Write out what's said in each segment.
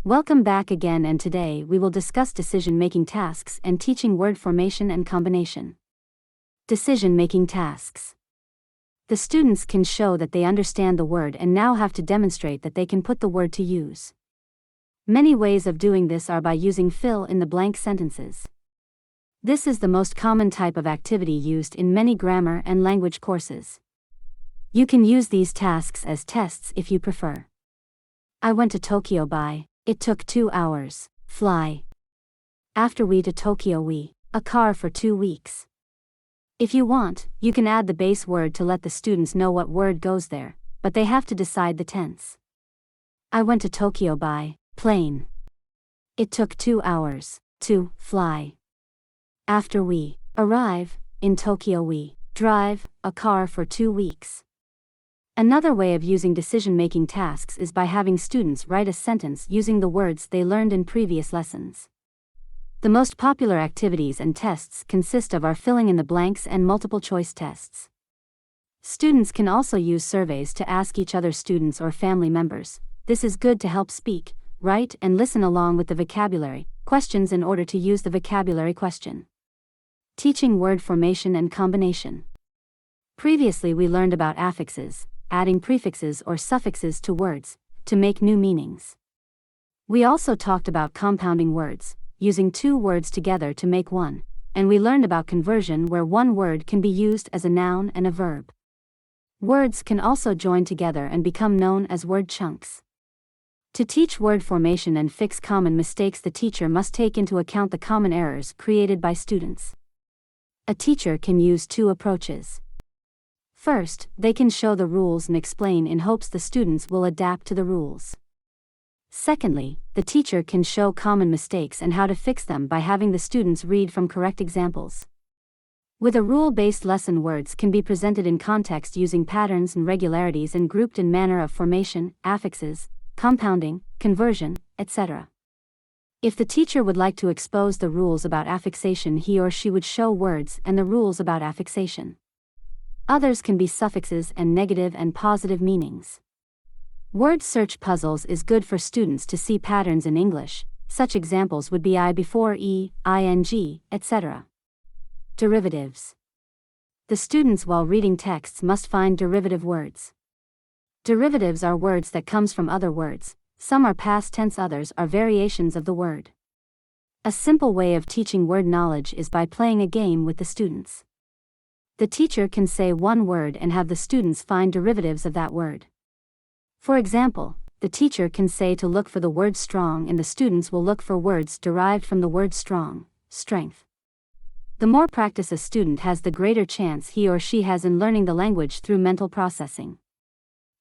Welcome back again, and today we will discuss decision-making tasks and teaching word formation and combination. Decision-making tasks. The students can show that they understand the word and now have to demonstrate that they can put the word to use. Many ways of doing this are by using fill-in-the-blank sentences. This is the most common type of activity used in many grammar and language courses. You can use these tasks as tests if you prefer. I went to Tokyo by. It took 2 hours. Fly. After we to Tokyo a car for 2 weeks. If you want, you can add the base word to let the students know what word goes there, but they have to decide the tense. I went to Tokyo by plane. It took 2 hours to fly. After we arrive in Tokyo, we drive a car for 2 weeks. Another way of using decision-making tasks is by having students write a sentence using the words they learned in previous lessons. The most popular activities and tests consist of our filling-in-the-blanks and multiple-choice tests. Students can also use surveys to ask each other, students or family members. This is good to help speak, write, and listen along with the vocabulary questions in order to use the vocabulary question. Teaching word formation and combination. Previously we learned about affixes, adding prefixes or suffixes to words, to make new meanings. We also talked about compounding words, using 2 words together to make one, and we learned about conversion, where one word can be used as a noun and a verb. Words can also join together and become known as word chunks. To teach word formation and fix common mistakes, the teacher must take into account the common errors created by students. A teacher can use 2 approaches. First, they can show the rules and explain in hopes the students will adapt to the rules. Secondly, the teacher can show common mistakes and how to fix them by having the students read from correct examples. With a rule-based lesson, words can be presented in context using patterns and regularities and grouped in manner of formation, affixes, compounding, conversion, etc. If the teacher would like to expose the rules about affixation, he or she would show words and the rules about affixation. Others can be suffixes and negative and positive meanings. Word search puzzles is good for students to see patterns in English. Such examples would be I before e, ing, etc. Derivatives. The students, while reading texts, must find derivative words. Derivatives are words that comes from other words. Some are past tense, others are variations of the word. A simple way of teaching word knowledge is by playing a game with the students. The teacher can say one word and have the students find derivatives of that word. For example, the teacher can say to look for the word strong, and the students will look for words derived from the word strong, strength. The more practice a student has, the greater chance he or she has in learning the language through mental processing.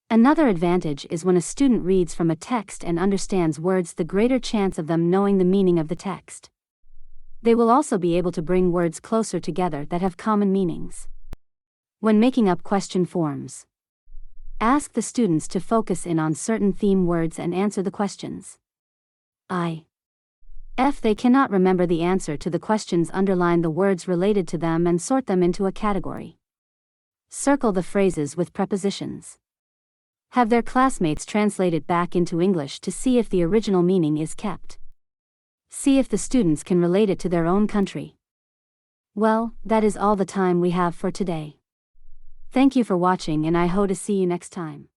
Another advantage is when a student reads from a text and understands words, the greater chance of them knowing the meaning of the text. They will also be able to bring words closer together that have common meanings. When making up question forms, ask the students to focus in on certain theme words and answer the questions. If they cannot remember the answer to the questions, underline the words related to them and sort them into a category. Circle the phrases with prepositions. Have their classmates translate it back into English to see if the original meaning is kept. See if the students can relate it to their own country. Well, that is all the time we have for today. Thank you for watching, and I hope to see you next time.